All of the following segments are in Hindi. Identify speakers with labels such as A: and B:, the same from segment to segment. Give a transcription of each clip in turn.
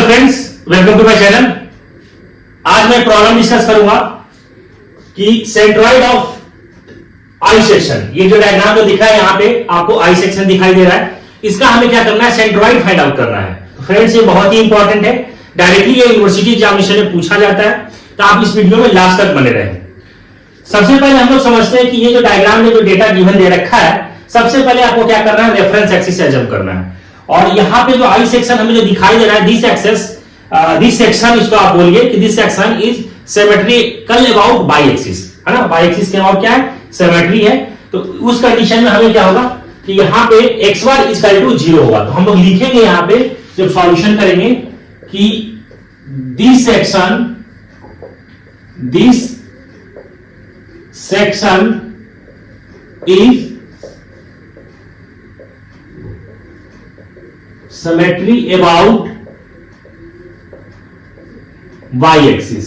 A: Hello friends, welcome to my channel. आज मैं प्रॉब्लम डिस्कस करूंगा कि सेंट्रॉइड ऑफ आई सेक्शन। ये जो डायग्राम जो दिखा है यहां पे आपको आई सेक्शन दिखाई दे रहा है, इसका हमें क्या करना है, सेंट्रॉइड फाइंड आउट करना है। तो फ्रेंड्स ये बहुत ही इंपॉर्टेंट है, डायरेक्टली ये यूनिवर्सिटी एग्जामिनेशन में पूछा जाता है, तो आप इस वीडियो में लास्ट तक बने रहें। सबसे पहले हम लोग समझते हैं कि ये जो डायग्राम में जो डेटा गिवन दे रखा है, सबसे पहले आपको क्या करना है, रेफरेंस एक्सिस एज्यूम करना है। और यहां पे जो आई सेक्शन हमें जो दिखाई दे रहा है, दिस सेक्शन, इसको आप बोलिए कि this section is symmetrical about by axis, है ना। बाई एक्सिस के अबाउट क्या है, सिमेट्री है। तो उस कंडीशन में हमें क्या होगा कि यहां पे x बार इक्वल टू 0 होगा। तो हम लोग लिखेंगे यहां पे जब सॉल्यूशन करेंगे कि this section is symmetry about y axis.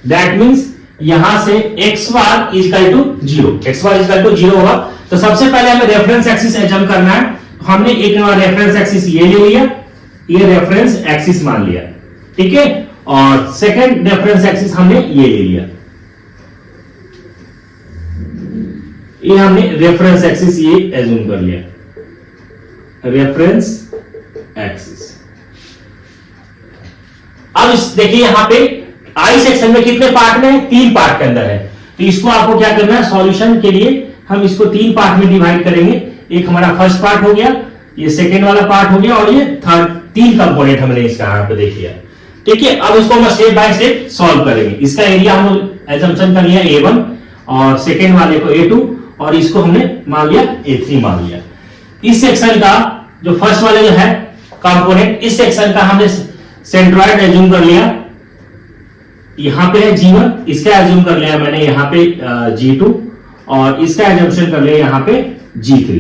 A: That means यहां से x bar equal to 0, x bar equal to 0 होगा। तो सबसे पहले हमें रेफरेंस एक्सिस एज्यूम करना है। हमने एक रेफरेंस एक्सिस ये ले लिया, ये रेफरेंस एक्सिस मान लिया, ठीक है। और सेकंड रेफरेंस एक्सिस हमने ये ले लिया, ये हमने रेफरेंस एक्सिस ये एज्यूम कर लिया, रेफरेंस एक्सिस। अब देखिए यहां पे आई सेक्शन में कितने पार्ट में है, 3 पार्ट के अंदर है। तो इसको आपको क्या करना है, सॉल्यूशन के लिए हम इसको 3 पार्ट में डिवाइड करेंगे। एक हमारा फर्स्ट पार्ट हो गया, ये सेकेंड वाला पार्ट हो गया, और ये थर्ड। 3 कंपोनेंट हमने इसका यहां पे देख लिया, ठीक है। अब इसको हम स्टेप बाय स्टेप सॉल्व करेंगे। इसका एरिया हम एजम्पशन कर लिया A1, और सेकेंड वाले को A2, और इसको हमने मान लिया A3 मान लिया। इस सेक्शन का जो फर्स्ट वाले जो है कंपोनेंट, इस सेक्शन का हमने सेंट्रॉइड एज्यूम कर लिया, यहां पे है G1, इसका एज्यूम कर लिया मैंने यहां पे G2, और इसका एजम्पशन कर लिया यहां पे G3।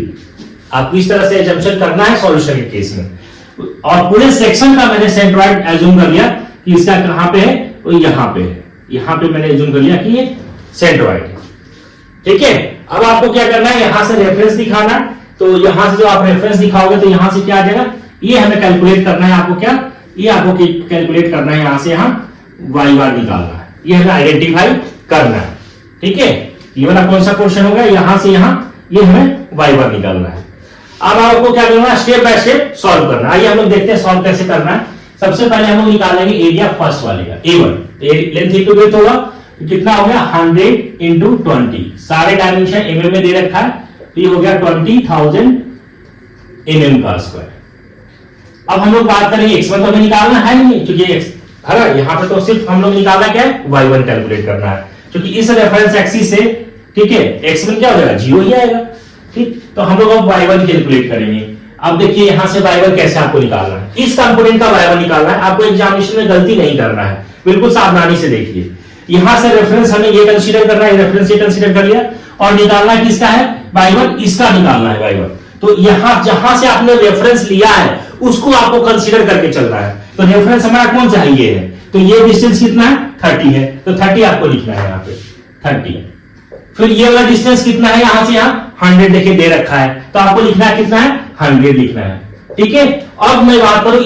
A: आपको इस तरह से एजम्पशन करना है सॉल्यूशन के केस में। और पूरे सेक्शन का मैंने सेंट्रॉइड एज्यूम कर लिया कि इसका कहां पे है, वो यहां पे है। यहां पे मैंने एज्यूम कर लिया कि ये सेंट्रॉइड है, ठीक है। अब आपको क्या करना है, यहां से रेफरेंस दिखाना है। तो यहां से जो आप रेफरेंस दिखाओगे तो यहां से क्या आ जाएगा, ये हमें कैलकुलेट करना है। आपको क्या, ये आपको कैलकुलेट करना है, यहां से यहां y बार निकालना है, ये हमें आइडेंटिफाई करना है, ठीक है। ये वाला कौन सा पोर्शन होगा, यहां से यहां, ये हमें y बार निकालना है। अब आपको क्या करना है, स्टेप बाय स्टेप सॉल्व करना है। आइए हम लोग देखते हैं सॉल्व कैसे करना है। सबसे पहले हम लोग निकालेंगे एरिया फर्स्ट वाले का, A1 लेंथ इनटू विड्थ होगा, तो कितना हो गया 100 इंटू 20। सारे डायमेंशन mm में दे रखा है, तो ये हो गया 20,000 mm का स्क्वायर। अब हम लोग बात करेंगे x1 तो हमें निकालना है नहीं, क्योंकि है ना, यहां पे तो सिर्फ हम लोग निकालना क्या है, y1 कैलकुलेट करना है, क्योंकि इस रेफरेंस एक्सिस से, ठीक है, x1 क्या हो जाएगा, 0 ही आएगा, ठीक। तो हम लोग अब y1 कैलकुलेट करेंगे। अब देखिए यहां से y1 कैसे आपको निकालना है, इस कंपोनेंट का y1 निकालना है। आपको एग्जामिनेशन में गलती नहीं करना है, बिल्कुल सावधानी से देखिए। यहां से रेफरेंस हमें ये कंसीडर करना है, रेफरेंस ये कंसीडर कर लिया, और निकालना किसका है, y1, इसका निकालना है y1। तो यहां जहां से आपने रेफरेंस लिया है उसको आपको कंसीडर करके चलना है। तो रेफरेंस हमारा कौन सा है, ये है। तो ये डिस्टेंस कितना है, 30 है, तो 30 आपको लिखना है यहां पे 30। फिर ये वाला डिस्टेंस कितना है, यहां से यहां 100 देखिए दे रखा है, तो आपको लिखना है कितना है, 100 लिखना है, ठीक है। अब मैं बात करूं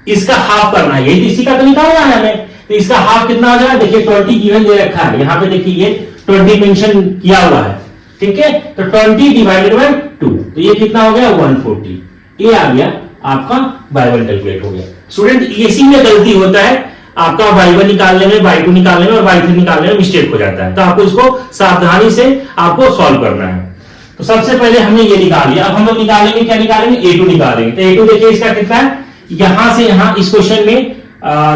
A: इसका हाफ करना है, यही इसी का तो निकालना है हमें। तो इसका हाफ कितना हो जाएगा, देखिए 20 गिवन दे रखा है, यहां पे देखिए ये 20 मेंशन किया हुआ है, ठीक है। तो 20 डिवाइडेड बाय 2, तो ये कितना हो गया 140। ये आ गया आपका y1 कैलकुलेट हो गया। स्टूडेंट इसी में गलती होता है, आपका y1 निकालने में, y2 निकालने में और y3 निकालने में मिस्टेक हो जाता है। तो आपको इसको सावधानी से आपको सॉल्व करना है। तो सबसे पहले हमने ये निकाल लिया। अब हम लोग निकालेंगे, क्या निकालेंगे, A2 निकालेंगे। तो A2 देखिए इसका कितना है, यहां से यहां इस क्वेश्चन में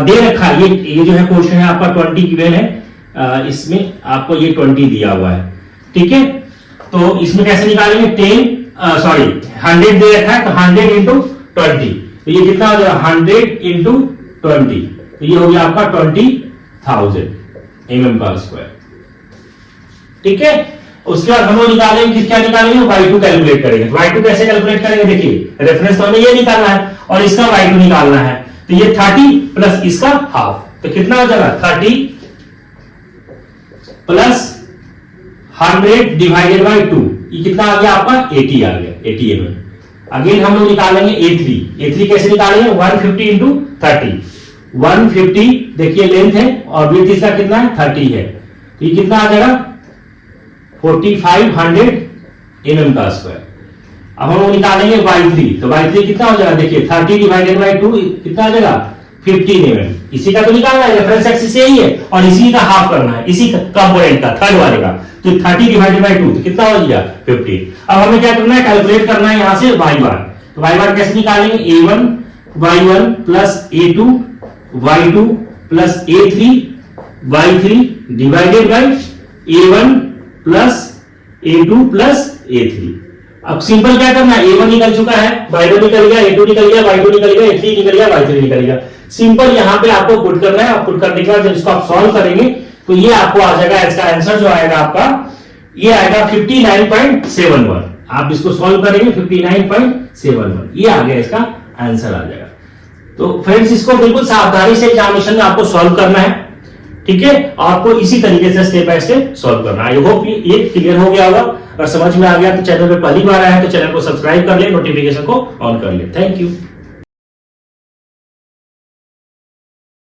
A: दे रखा है, ये जो है क्वेश्चन है आपका 20 गिवन है, इसमें आपको ये 20 दिया हुआ है, ठीक है। तो इसमें कैसे निकालेंगे, 100 दे रखा है, तो 100 इंटू 20, तो ये कितना हो जाएगा 100 इंटू 20, तो ये हो गया आपका 20,000 mm का स्क्वायर, ठीक है। उसके बाद हम लोग निकालेंगे, क्या निकालेंगे, y2 कैलकुलेट करेंगे। y2 कैसे कैलकुलेट करेंगे, देखिए रेफरेंस तो हमें ये निकालना है और इसका y2 निकालना है। तो ये 30 प्लस इसका हाफ, तो कितना हो जाएगा 30 प्लस 100 डिवाइडेड बाय 2, ये कितना आ गया आपका 80 आ गया, 80 mm। अगेन हम लोग निकालेंगे A3 कैसे निकालेंगे 150 इंटू 30 150 देखिए लेंथ है और विड्थ इसका कितना है 30 है तो ये कितना आ जाएगा 4500 mm का स्क्वायर। अब हम लोग निकालेंगे Y3 तो Y3 कितना हो जाएगा देखिए 30 डिवाइडेड बाई 2 कितना आ जाएगा 15 mm। इसी का तो निकालना है रेफरेंस एक्सिस यही है और इसी का हाफ करना है इसी कंपोनेंट का थर्ड वाले का तो 30 डिवाइडेड बाई 2 तो कितना हो गया 15। अब हमें क्या करना है कैलकुलेट करना है यहां से y1 तो y1 कैसे निकालेंगे a1 y1 plus a2 y2 plus a3 y3 divided by a1 plus a2 plus a3। अब सिंपल क्या करना है a1 निकल चुका है y1 निकल गया a2 निकल गया y2 निकल गया a3 निकल गया y3 निकल गया। सिंपल यहां पे आपको पुट करना है और पुट करने के बाद जब इसको आप सॉल्व करेंगे तो ये आपको आ जाएगा इसका आंसर जो आएगा आपका ये आएगा 59.71। आप इसको सॉल्व करेंगे 59.71 ये आ गया इसका आंसर आ जाएगा। तो फ्रेंड्स इसको बिल्कुल सावधानी से एग्जामिनेशन में आपको सॉल्व करना है ठीक है आपको इसी तरीके से स्टेप बाय स्टेप सॉल्व करना है। आई होप ये क्लियर हो गया होगा और समझ में आ गया तो चैनल पे पहली बार आया तो चैनल को सब्सक्राइब कर ले नोटिफिकेशन को ऑन कर ले। Thank you.